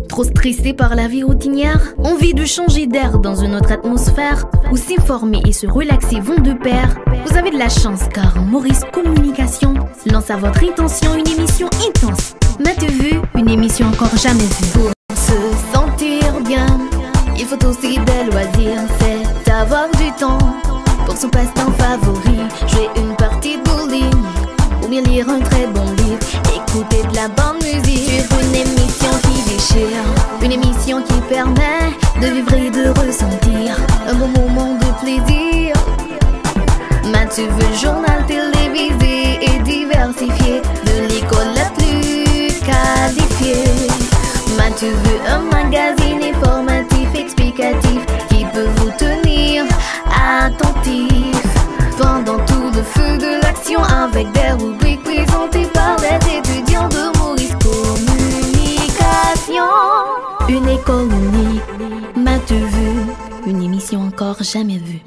Trop stressé par la vie routinière? Envie de changer d'air dans une autre atmosphère? Où s'informer et se relaxer vont de pair? Vous avez de la chance car Maurice Communication lance à votre intention une émission intense. M'as-tu vu? Une émission encore jamais vue. Pour se sentir bien, il faut aussi des loisirs. C'est avoir du temps pour son passe-temps favori. Jouer une partie de bowling ou bien lire un très bon livre. Écouter de la bonne musique. Suivre une émission qui déchire. Une émission qui permet de vivre et de ressentir un bon moment de plaisir. M'as-tu vu? Journal télévisé et diversifié, de l'école la plus qualifiée. M'as-tu vu? Un magazine informatif, explicatif, qui peut vous tenir attentif pendant tout le feu de l'action, avec des rubriques présentées par les étudiants de Maurice Communication. Une école unique, m'as-tu vu? Une émission encore jamais vue.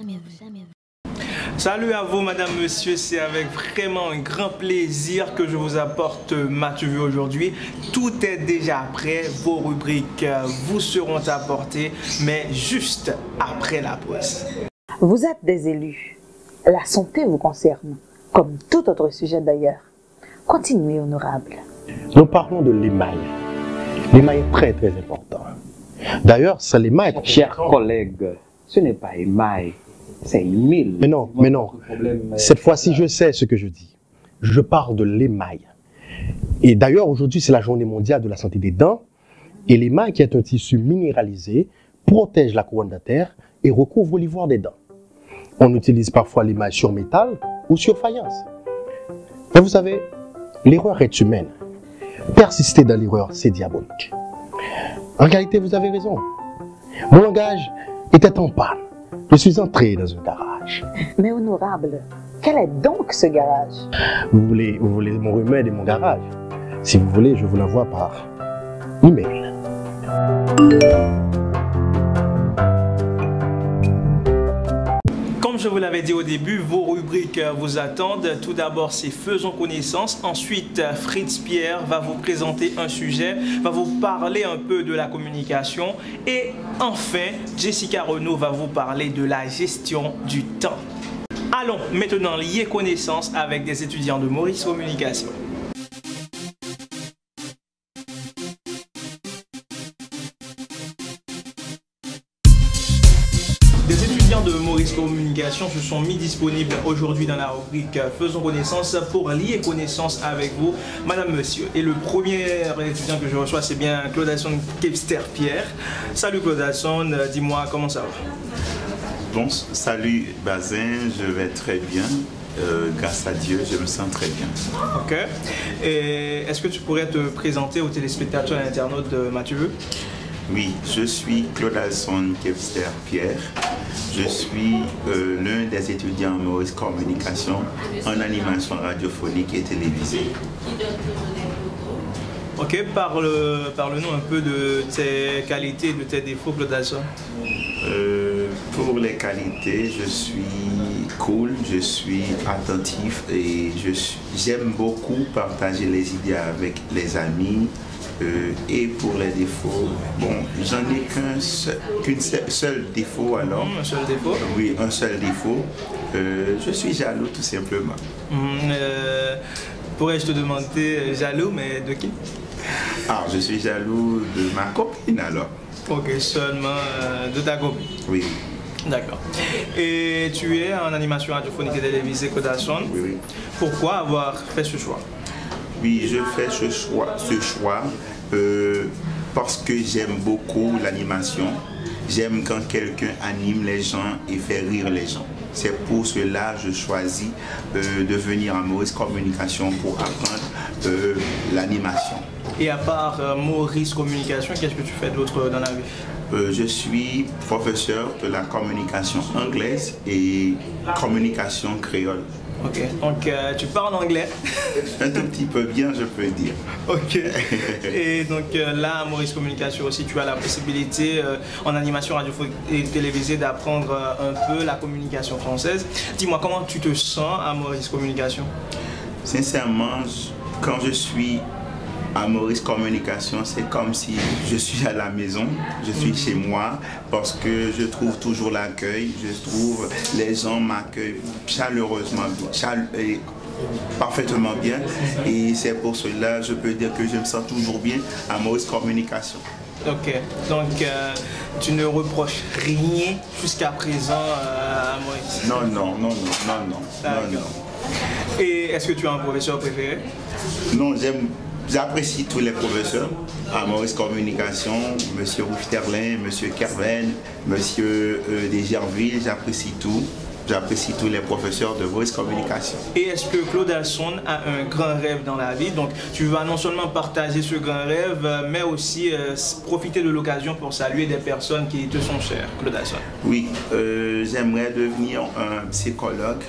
Salut à vous, madame, monsieur, c'est avec vraiment un grand plaisir que je vous apporte M'as-tu vu aujourd'hui. Tout est déjà prêt, vos rubriques vous seront apportées, mais juste après la pause. Vous êtes des élus, la santé vous concerne, comme tout autre sujet d'ailleurs. Continuez, honorable. Nous parlons de l'émail. L'émail est très très important. D'ailleurs, c'est l'émail. Chers collègues, ce n'est pas émail. C'est humile. Mais non. Cette fois-ci, je sais ce que je dis. Je parle de l'émail. Et d'ailleurs, aujourd'hui, c'est la journée mondiale de la santé des dents. Et l'émail, qui est un tissu minéralisé, protège la couronne dentaire et recouvre l'ivoire des dents. On utilise parfois l'émail sur métal ou sur faïence. Mais vous savez, l'erreur est humaine. Persister dans l'erreur, c'est diabolique. En réalité, vous avez raison. Mon langage était en panne. Je suis entré dans un garage. Mais honorable, quel est donc ce garage? Vous voulez mon remède et mon garage? Si vous voulez, je vous l'envoie par email. Comme je vous l'avais dit au début, vos rubriques vous attendent. Tout d'abord, c'est Faisons connaissance. Ensuite, Fritz Pierre va vous présenter un sujet, va vous parler un peu de la communication. Et enfin, Jessica Renaud va vous parler de la gestion du temps. Allons maintenant lier connaissance avec des étudiants de Maurice Communication. Des étudiants de Maurice Communication se sont mis disponibles aujourd'hui dans la rubrique Faisons connaissance pour lier connaissance avec vous, madame, monsieur. Et le premier étudiant que je reçois, c'est bien Claudasson Kepster-Pierre. Salut Claudasson, dis-moi comment ça va? Bon, salut Bazin, je vais très bien. Grâce à Dieu, je me sens très bien. Ok. Et est-ce que tu pourrais te présenter aux téléspectateurs et internautes de M'as-tu vu? Oui, je suis Claudasson Kepster-Pierre. Je suis l'un des étudiants en Maurice Communication en animation radiophonique et télévisée. Ok, parle-nous un peu de tes qualités et de tes défauts, Claudasson. Pour les qualités, je suis cool, je suis attentif et j'aime beaucoup partager les idées avec les amis. Et pour les défauts, bon, j'en ai qu'un seul défaut alors. Un seul défaut? Oui, un seul défaut. Je suis jaloux tout simplement. Pourrais-je te demander jaloux, mais de qui? Ah, je suis jaloux de ma copine alors. Ok, seulement de ta copine? Oui. D'accord. Et tu es en animation radiophonique et télévisée, Claudasson. Oui, oui. Pourquoi avoir fait ce choix? Oui, je fais ce choix parce que j'aime beaucoup l'animation. J'aime quand quelqu'un anime les gens et fait rire les gens. C'est pour cela que je choisis de venir à Maurice Communication pour apprendre l'animation. Et à part Maurice Communication, qu'est-ce que tu fais d'autre dans la vie? Je suis professeur de la communication anglaise et communication créole. Ok, donc tu parles anglais? Un tout petit peu bien, je peux dire. Ok. Et donc là, à Maurice Communication aussi, tu as la possibilité en animation radiophonique et télévisée d'apprendre un peu la communication française. Dis-moi, comment tu te sens à Maurice Communication? Sincèrement, quand je suis À Maurice Communication, c'est comme si je suis à la maison, je suis chez moi, parce que je trouve toujours l'accueil, je trouve les gens m'accueillent chaleureusement, parfaitement bien, et c'est pour cela je peux dire que je me sens toujours bien à Maurice Communication. Ok, donc tu ne reproches rien jusqu'à présent à Maurice? Non. Et est-ce que tu as un professeur préféré? Non, j'apprécie tous les professeurs à Maurice Communication, M. Rousterlin, M. Kerven, M. Desgerville, j'apprécie tout. J'apprécie tous les professeurs de Maurice Communication. Et est-ce que Claude Alson a un grand rêve dans la vie? Donc tu vas non seulement partager ce grand rêve, mais aussi profiter de l'occasion pour saluer des personnes qui te sont chères, Claude Alson. Oui, j'aimerais devenir un psychologue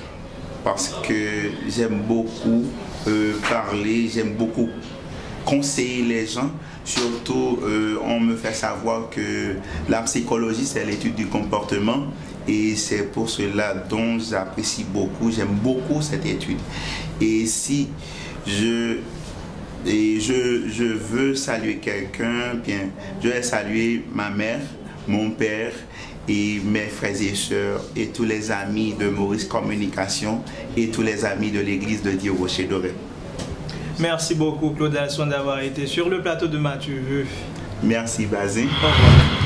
parce que j'aime beaucoup parler, j'aime beaucoup conseiller les gens. Surtout, on me fait savoir que la psychologie, c'est l'étude du comportement. Et c'est pour cela dont j'apprécie beaucoup, j'aime beaucoup cette étude. Et si je veux saluer quelqu'un, bien, je vais saluer ma mère, mon père et mes frères et sœurs et tous les amis de Maurice Communication et tous les amis de l'église de Dieu Rocher Doré. Merci beaucoup Claude Alson d'avoir été sur le plateau de M'as-tu vu? Merci Bazin.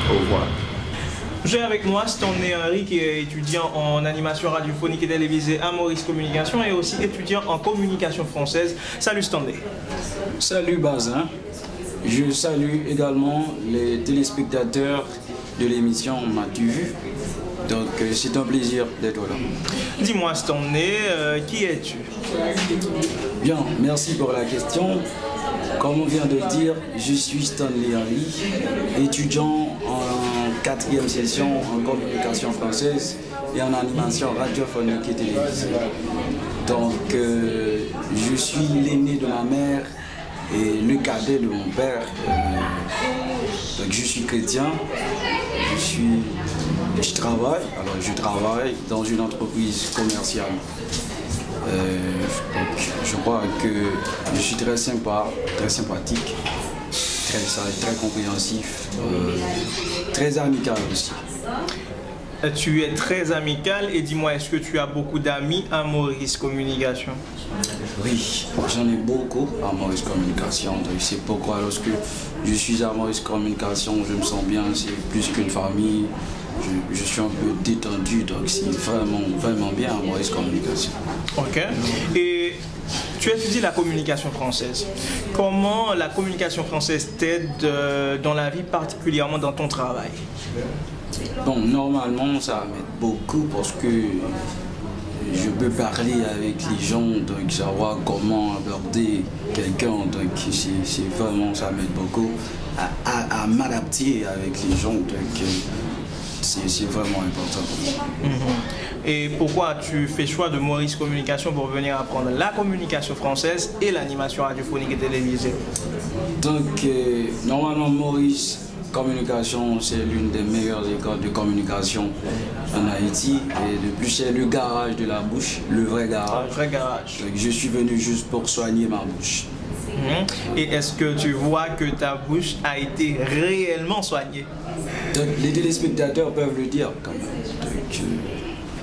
Au revoir. J'ai avec moi Stanley Henry qui est étudiant en animation radiophonique et télévisée à Maurice Communication et aussi étudiant en communication française. Salut Stanley. Salut Bazin. Je salue également les téléspectateurs de l'émission M'as-tu vu? Donc c'est un plaisir d'être là. Dis-moi Stanley, qui es-tu? Bien, merci pour la question. Comme on vient de le dire, je suis Stanley Henry, étudiant en 4e session en communication française et en animation radiophonique et télévisée. Donc, je suis l'aîné de ma mère et le cadet de mon père. Donc, je suis chrétien, je travaille dans une entreprise commerciale. Donc, je crois que je suis très sympa, très sympathique, très sage, très compréhensif, très amical aussi. Tu es très amical et dis-moi, est-ce que tu as beaucoup d'amis à Maurice Communication? Oui, j'en ai beaucoup à Maurice Communication. Donc c'est pourquoi lorsque je suis à Maurice Communication, je me sens bien, c'est plus qu'une famille. Je suis un peu détendu, donc c'est vraiment bien à Maurice Communication. Ok. Et tu étudies la communication française. Comment la communication française t'aide dans la vie, particulièrement dans ton travail? Bon, normalement, ça m'aide beaucoup parce que je peux parler avec les gens, donc savoir comment aborder quelqu'un, donc c'est vraiment, ça m'aide beaucoup à m'adapter avec les gens, donc c'est vraiment important pour moi. Et pourquoi as-tu fait choix de Maurice Communication pour venir apprendre la communication française et l'animation radiophonique et télévisée? Donc, normalement, Maurice Communication, c'est l'une des meilleures écoles de communication en Haïti. Et de plus, c'est le garage de la bouche, le vrai garage. Le vrai garage. Donc, je suis venu juste pour soigner ma bouche. Et est-ce que tu vois que ta bouche a été réellement soignée? Donc, les téléspectateurs peuvent le dire quand même. Donc,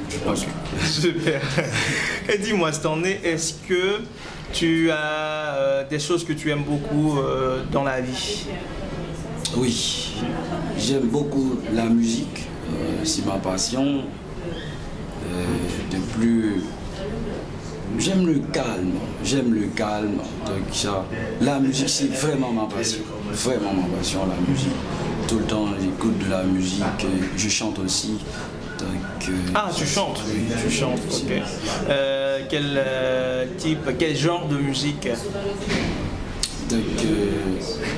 je pense que... Super. Et dis-moi, Stanley, est-ce que tu as des choses que tu aimes beaucoup dans la vie? Oui, j'aime beaucoup la musique, c'est ma passion. De plus, j'aime le calme, donc ça, la musique c'est vraiment ma passion, la musique. Tout le temps j'écoute de la musique, je chante aussi. Donc, ah, tu chantes? Oui, je chante aussi. Okay. Quel genre de musique? Donc,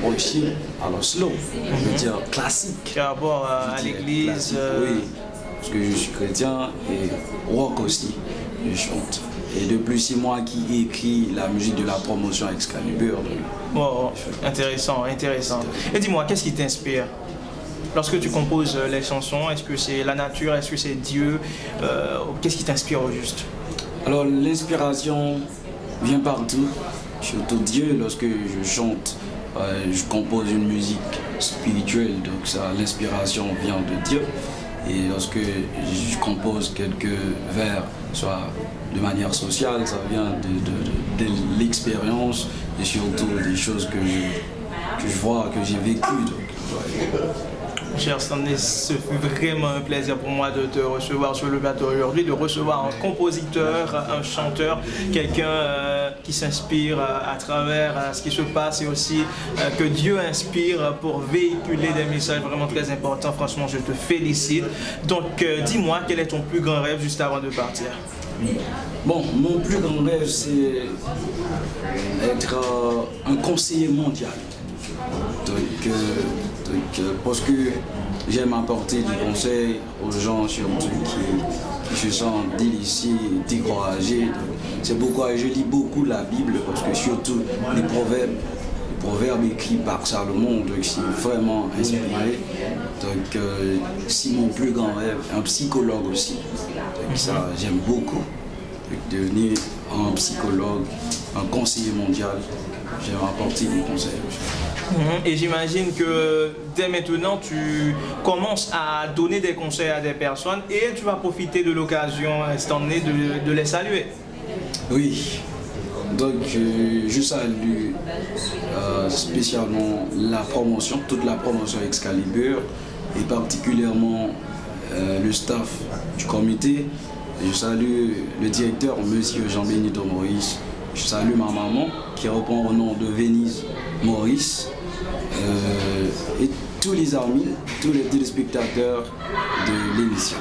aussi, alors slow, on peut dire classique. Par rapport à l'église? Oui, parce que je suis chrétien et rock aussi, je chante. Et de plus, c'est moi qui écris la musique de la promotion Excalibur. Oh, intéressant. Et dis-moi, qu'est-ce qui t'inspire? Lorsque tu composes les chansons, est-ce que c'est la nature, est-ce que c'est Dieu? Qu'est-ce qui t'inspire au juste? Alors, l'inspiration vient partout. surtout Dieu. Lorsque je chante, je compose une musique spirituelle, donc l'inspiration vient de Dieu. Et lorsque je compose quelques vers, soit de manière sociale, ça vient de l'expérience et surtout des choses que je vois, que j'ai vécues. Cher Stanley, ce fut vraiment un plaisir pour moi de te recevoir sur le plateau aujourd'hui, de recevoir un compositeur, un chanteur, quelqu'un qui s'inspire à travers ce qui se passe et aussi que Dieu inspire pour véhiculer des messages vraiment très importants. Franchement, je te félicite. Donc, dis-moi, quel est ton plus grand rêve juste avant de partir? Bon, mon plus grand rêve, c'est être un conseiller mondial. Parce que j'aime apporter du conseil aux gens surtout qui se sentent délaissés, découragés. C'est pourquoi je lis beaucoup la Bible, parce que surtout les proverbes écrits par Salomon, donc c'est vraiment inspiré. Donc c'est mon plus grand rêve, un psychologue aussi. Donc ça, j'aime beaucoup. Donc, devenir un psychologue, un conseiller mondial, j'aime apporter des conseils aussi. Et j'imagine que dès maintenant, tu commences à donner des conseils à des personnes et tu vas profiter de l'occasion Stanley de les saluer. Oui, donc je salue spécialement la promotion, toute la promotion Excalibur et particulièrement le staff du comité. Je salue le directeur, monsieur Jean-Benito Maurice. Je salue ma maman qui répond au nom de Venise Maurice. Et tous les amis, tous les téléspectateurs de l'émission.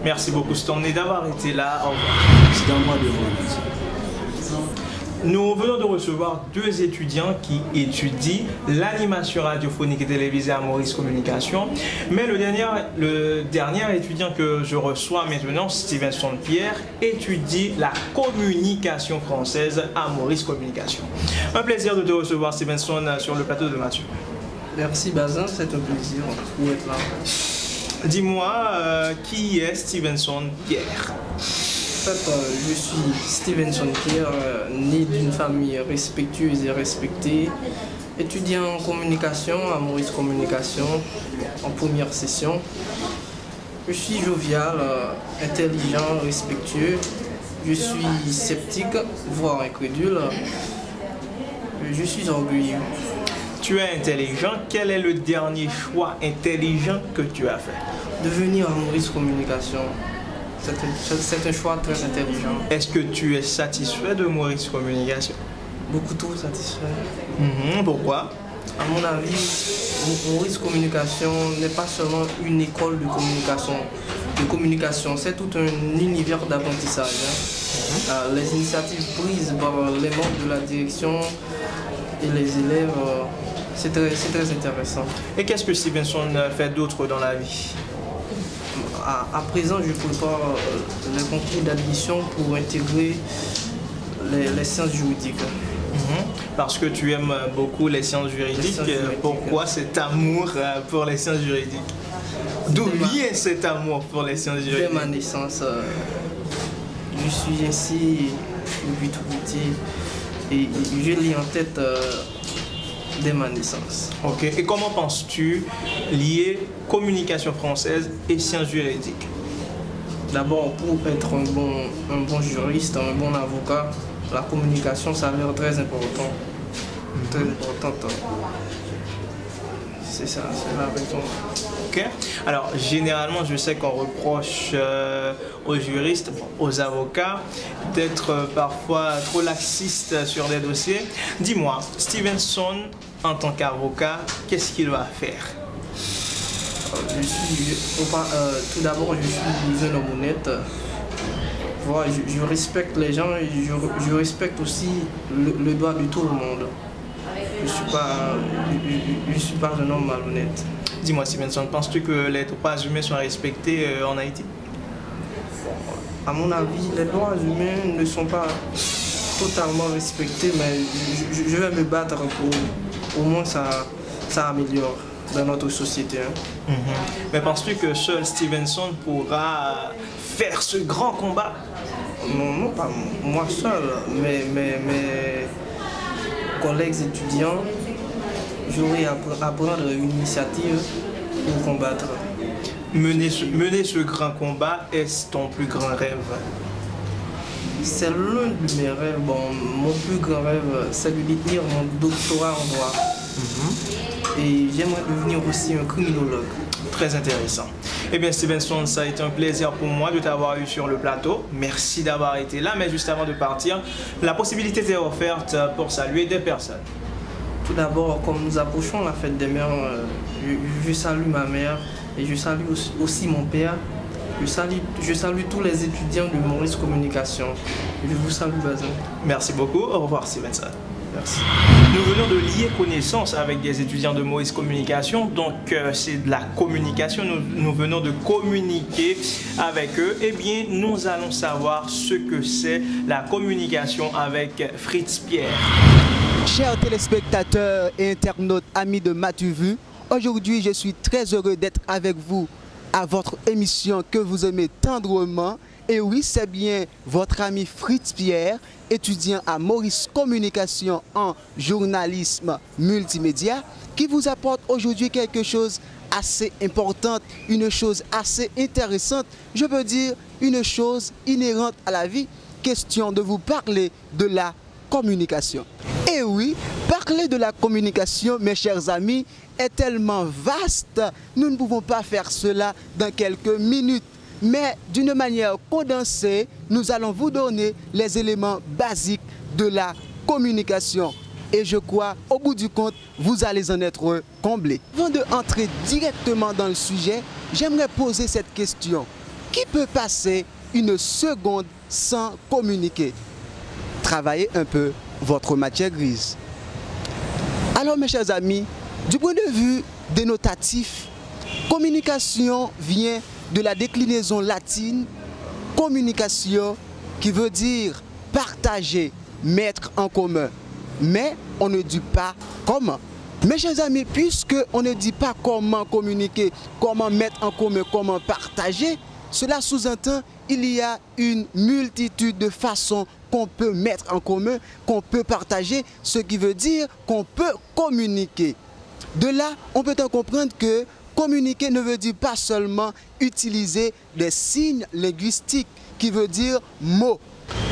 Merci beaucoup Stanley d'avoir été là. Au revoir. C'est à moi de vous remercier. Nous venons de recevoir deux étudiants qui étudient l'animation radiophonique et télévisée à Maurice Communication. Mais le dernier étudiant que je reçois maintenant, Stevenson Pierre, étudie la communication française à Maurice Communication. Un plaisir de te recevoir Stevenson sur le plateau de Mathieu. Merci Bazin, c'est un plaisir d'être là. Dis-moi, qui est Stevenson Pierre? En fait, je suis Stevenson Pierre, né d'une famille respectueuse et respectée, étudiant en communication à Maurice Communication en première session. Je suis jovial, intelligent, respectueux. Je suis sceptique, voire incrédule. Je suis orgueilleux. Tu es intelligent. Quel est le dernier choix intelligent que tu as fait? De venir à Maurice Communication. C'est un choix très intelligent. Est-ce que tu es satisfait de Maurice Communication? Beaucoup trop satisfait. Pourquoi? À mon avis, Maurice Communication n'est pas seulement une école de communication, c'est tout un univers d'apprentissage. Les initiatives prises par les membres de la direction et les élèves, c'est très intéressant. Et qu'est-ce que Stevenson fait d'autre dans la vie? À présent, je prépare les concours d'admission pour intégrer les sciences juridiques. Parce que tu aimes beaucoup les sciences juridiques. Pourquoi cet amour pour les sciences juridiques? D'où vient cet amour pour les sciences juridiques? Dès ma naissance, je suis ainsi depuis tout petit et je l'ai en tête dès ma naissance. Ok. Et comment penses-tu lier communication française et sciences juridiques? D'abord, pour être un bon juriste, un bon avocat, la communication s'avère très importante. Très importante. C'est ça, c'est la raison. Ok. Alors, généralement, je sais qu'on reproche aux juristes, aux avocats, d'être parfois trop laxistes sur des dossiers. Dis-moi, Stevenson, en tant qu'avocat, qu'est-ce qu'il va faire? Tout d'abord, je suis un homme honnête. Voilà, je respecte les gens et je respecte aussi le droit de tout le monde. Je ne suis pas un homme malhonnête. Dis-moi, Stevenson, penses-tu que les droits humains sont respectés en Haïti? À mon avis, les droits humains ne sont pas totalement respectés, mais je vais me battre pour au moins ça améliore dans notre société. Mais penses-tu que seul Stevenson pourra faire ce grand combat? Non, pas moi seul, mais collègues étudiants, j'aurai à prendre une initiative pour combattre. Mener ce grand combat, est-ce ton plus grand rêve? C'est l'un de mes rêves. Bon, mon plus grand rêve, c'est de détenir mon doctorat en droit. Et j'aimerais devenir aussi un criminologue. Très intéressant. Eh bien, Stevenson, ça a été un plaisir pour moi de t'avoir eu sur le plateau. Merci d'avoir été là. Mais juste avant de partir, la possibilité t'est offerte pour saluer des personnes. Tout d'abord, comme nous approchons la fête des mères, je salue ma mère et je salue aussi mon père. Je salue tous les étudiants de Maurice Communication. Je vous salue, Bazin. Merci beaucoup. Au revoir, Stevenson. Merci. Nous venons de lier connaissance avec des étudiants de Maurice Communication, donc c'est de la communication, nous venons de communiquer avec eux. Eh bien, nous allons savoir ce que c'est la communication avec Fritz Pierre. Chers téléspectateurs et internautes amis de Matuvu, aujourd'hui je suis très heureux d'être avec vous à votre émission que vous aimez tendrement. Et oui, c'est bien votre ami Fritz Pierre, étudiant à Maurice Communication en journalisme multimédia, qui vous apporte aujourd'hui quelque chose assez important, une chose assez intéressante, je peux dire une chose inhérente à la vie, question de vous parler de la communication. Et oui, parler de la communication, mes chers amis, est tellement vaste, nous ne pouvons pas faire cela dans quelques minutes. Mais d'une manière condensée, nous allons vous donner les éléments basiques de la communication. Et je crois, au bout du compte, vous allez en être comblés. Avant d'entrer directement dans le sujet, j'aimerais poser cette question. Qui peut passer une seconde sans communiquer? Travaillez un peu votre matière grise. Alors mes chers amis, du point de vue dénotatif, communication vient de la déclinaison latine communication, qui veut dire partager, mettre en commun. Mais on ne dit pas comment. Mes chers amis, puisque on ne dit pas comment communiquer, comment mettre en commun, comment partager, cela sous-entend qu'il y a une multitude de façons qu'on peut mettre en commun, qu'on peut partager, ce qui veut dire qu'on peut communiquer. De là, on peut en comprendre que communiquer ne veut dire pas seulement utiliser des signes linguistiques, qui veut dire mots.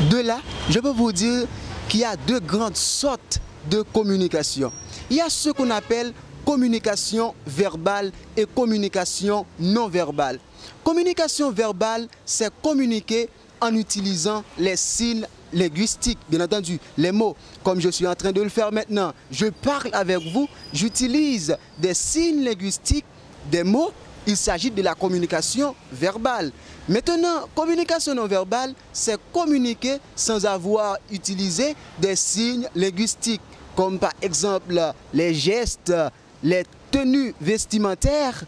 De là, je peux vous dire qu'il y a deux grandes sortes de communication. Il y a ce qu'on appelle communication verbale et communication non verbale. Communication verbale, c'est communiquer en utilisant les signes linguistiques, bien entendu, les mots, comme je suis en train de le faire maintenant. Je parle avec vous, j'utilise des signes linguistiques, des mots, il s'agit de la communication verbale. Maintenant, communication non verbale, c'est communiquer sans avoir utilisé des signes linguistiques, comme par exemple les gestes, les tenues vestimentaires,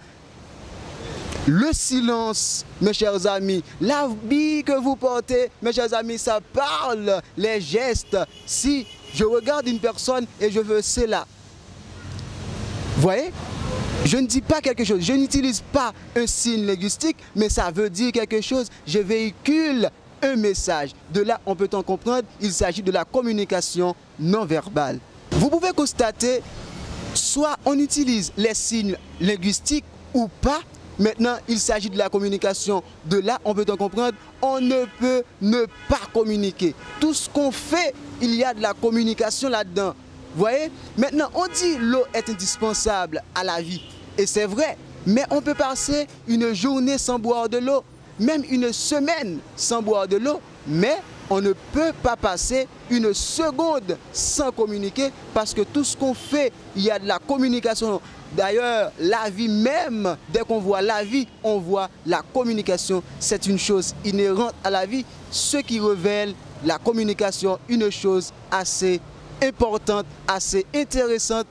le silence, mes chers amis, l'habit que vous portez, mes chers amis, ça parle, les gestes. Si je regarde une personne et je veux cela, vous voyez? Je ne dis pas quelque chose, je n'utilise pas un signe linguistique, mais ça veut dire quelque chose, je véhicule un message. De là, on peut en comprendre, il s'agit de la communication non verbale. Vous pouvez constater, soit on utilise les signes linguistiques ou pas. Maintenant, il s'agit de la communication. De là, on peut en comprendre, on ne peut ne pas communiquer. Tout ce qu'on fait, il y a de la communication là-dedans. Vous voyez? Maintenant, on dit l'eau est indispensable à la vie. Et c'est vrai. Mais on peut passer une journée sans boire de l'eau, même une semaine sans boire de l'eau. Mais on ne peut pas passer une seconde sans communiquer, parce que tout ce qu'on fait, il y a de la communication. D'ailleurs, la vie même, dès qu'on voit la vie, on voit la communication. C'est une chose inhérente à la vie, ce qui révèle la communication, une chose assez importante, assez intéressante,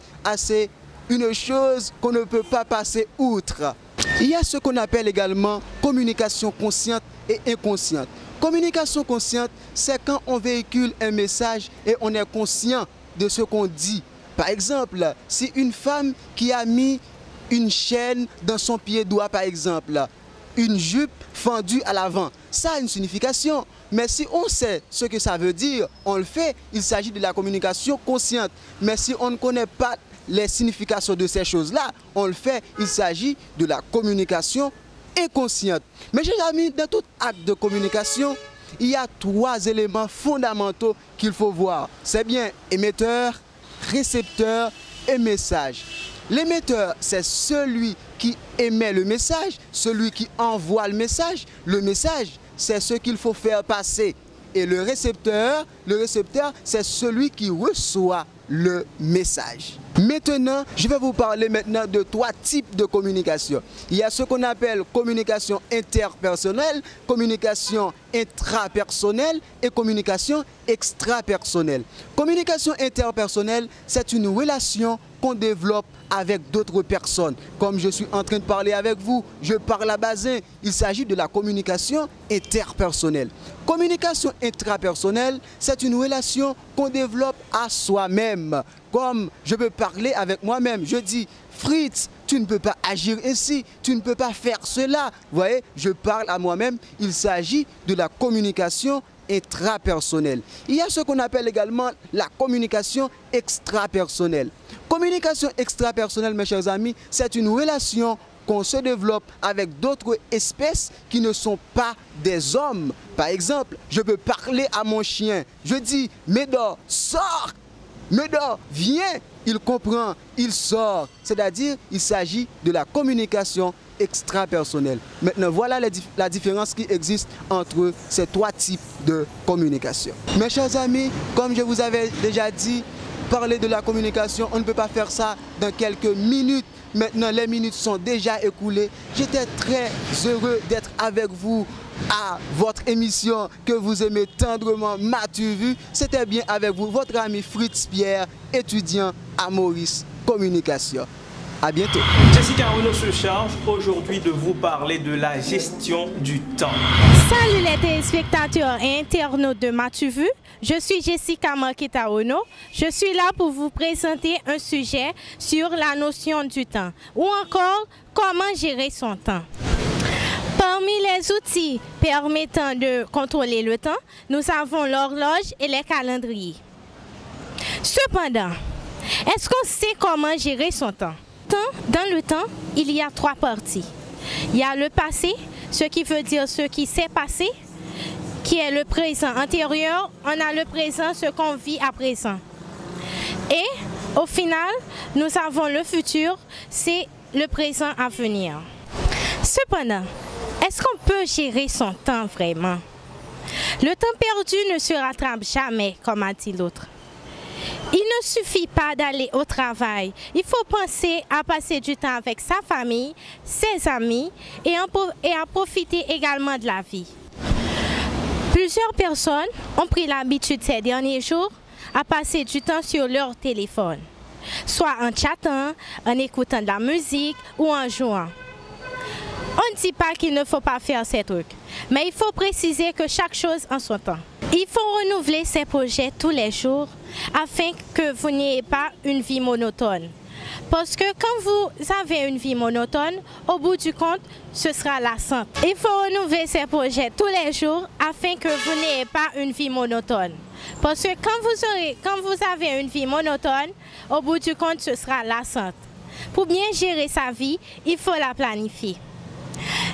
une chose qu'on ne peut pas passer outre. Il y a ce qu'on appelle également communication consciente et inconsciente. Communication consciente, c'est quand on véhicule un message et on est conscient de ce qu'on dit. Par exemple, si une femme qui a mis une chaîne dans son pied droit, par exemple, une jupe fendue à l'avant, ça a une signification. Mais si on sait ce que ça veut dire, on le fait. Il s'agit de la communication consciente. Mais si on ne connaît pas les significations de ces choses-là, on le fait. Il s'agit de la communication inconsciente. Mais chers amis, dans tout acte de communication, il y a 3 éléments fondamentaux qu'il faut voir. C'est bien émetteur, récepteur et message. L'émetteur, c'est celui qui émet le message, celui qui envoie le message. Le message, c'est ce qu'il faut faire passer. Et le récepteur, c'est celui qui reçoit le message. Maintenant, je vais vous parler maintenant de 3 types de communication. Il y a ce qu'on appelle communication interpersonnelle, communication intrapersonnelle et communication extrapersonnelle. Communication interpersonnelle, c'est une relation qu'on développe avec d'autres personnes. Comme je suis en train de parler avec vous, je parle à Bazin. Il s'agit de la communication interpersonnelle. Communication intrapersonnelle, c'est une relation qu'on développe à soi-même. Comme je peux parler avec moi-même, je dis Fritz, tu ne peux pas agir ainsi, tu ne peux pas faire cela. Vous voyez, je parle à moi-même. Il s'agit de la communication intrapersonnelle. Il y a ce qu'on appelle également la communication extrapersonnelle. Communication extrapersonnelle, mes chers amis, c'est une relation qu'on se développe avec d'autres espèces qui ne sont pas des hommes. Par exemple, je peux parler à mon chien. Je dis, Médor, sors! Médor, viens! Il comprend, il sort. C'est-à-dire, il s'agit de la communication extrapersonnelle. Maintenant, voilà la différence qui existe entre ces 3 types de communication. Mes chers amis, comme je vous avais déjà dit, parler de la communication, on ne peut pas faire ça dans quelques minutes. Maintenant, les minutes sont déjà écoulées. J'étais très heureux d'être avec vous à votre émission que vous aimez tendrement, M'as-tu vu? C'était bien avec vous, votre ami Fritz Pierre, étudiant à Maurice Communication. À bientôt. Jessica Arnaud se charge aujourd'hui de vous parler de la gestion du temps. Salut les téléspectateurs et internautes de M'as-tu vu? Je suis Jessica Marquita Ono. Je suis là pour vous présenter un sujet sur la notion du temps ou encore comment gérer son temps. Parmi les outils permettant de contrôler le temps, nous avons l'horloge et les calendriers. Cependant, est-ce qu'on sait comment gérer son temps? Dans le temps, il y a 3 parties. Il y a le passé, ce qui veut dire ce qui s'est passé, qui est le présent antérieur. On a le présent, ce qu'on vit à présent. Et au final, nous avons le futur, c'est le présent à venir. Cependant, est-ce qu'on peut gérer son temps vraiment? Le temps perdu ne se rattrape jamais, comme a dit l'autre. Il ne suffit pas d'aller au travail. Il faut penser à passer du temps avec sa famille, ses amis et à profiter également de la vie. Plusieurs personnes ont pris l'habitude ces derniers jours à passer du temps sur leur téléphone, soit en chattant, en écoutant de la musique ou en jouant. On ne dit pas qu'il ne faut pas faire ces trucs, mais il faut préciser que chaque chose en son temps. Il faut renouveler ses projets tous les jours afin que vous n'ayez pas une vie monotone. Parce que quand vous avez une vie monotone, au bout du compte, ce sera lassant. Il faut renouveler ses projets tous les jours afin que vous n'ayez pas une vie monotone. Parce que quand vous avez une vie monotone, au bout du compte, ce sera lassant. Pour bien gérer sa vie, il faut la planifier.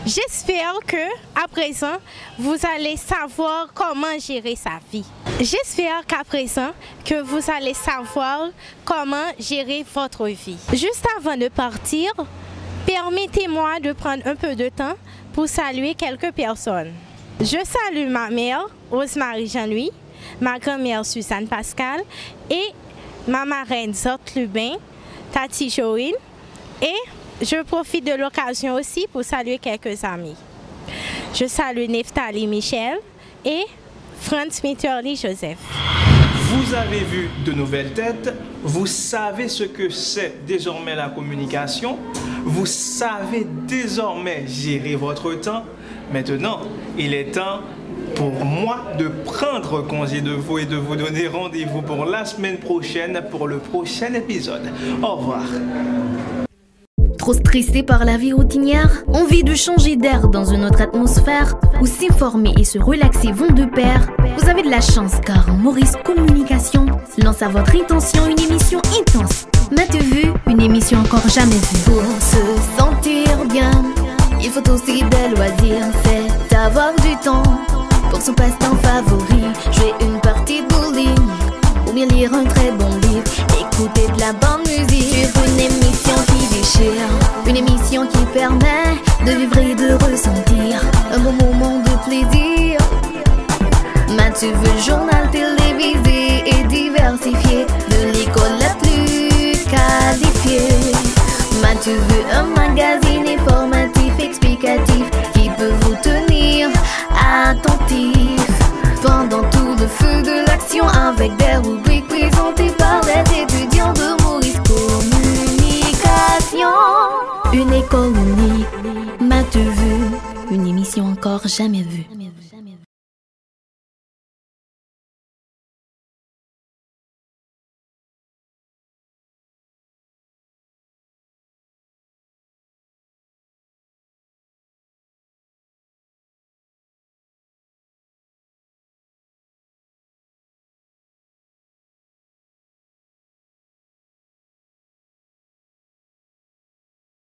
J'espère que à présent, vous allez savoir comment gérer sa vie. J'espère qu'à présent, que vous allez savoir comment gérer votre vie. Juste avant de partir, permettez-moi de prendre un peu de temps pour saluer quelques personnes. Je salue ma mère, Rose-Marie Jean-Louis, ma grand-mère Suzanne Pascal et ma marraine Zot Lubin, Tati Joël et je profite de l'occasion aussi pour saluer quelques amis. Je salue Neftali Michel et Franz Mitterli Joseph. Vous avez vu de nouvelles têtes, vous savez ce que c'est désormais la communication, vous savez désormais gérer votre temps. Maintenant, il est temps pour moi de prendre congé de vous et de vous donner rendez-vous pour la semaine prochaine pour le prochain épisode. Au revoir. Trop stressé par la vie routinière? Envie de changer d'air dans une autre atmosphère? Où s'informer et se relaxer vont de pair? Vous avez de la chance car Maurice Communication lance à votre intention une émission intense. M'as-tu vu? Une émission encore jamais vue. Pour se sentir bien, il faut aussi des loisirs. C'est avoir du temps pour son passe-temps favori. Jouer une partie de bowling ou bien lire un très bon livre. Écouter de la bonne musique sur une émission qui déchire. Une émission qui permet de vivre et de ressentir un bon moment de plaisir. M'as-tu vu? Journal télévisé et diversifié, de l'école la plus qualifiée. M'as-tu vu? Un magazine informatif, explicatif, qui peut vous tenir attentif pendant tout le feu de l'action, avec des rubriques présentées par des étudiants de Maurice Communication. Une école unique, m'as-tu vu? Une émission encore jamais vue.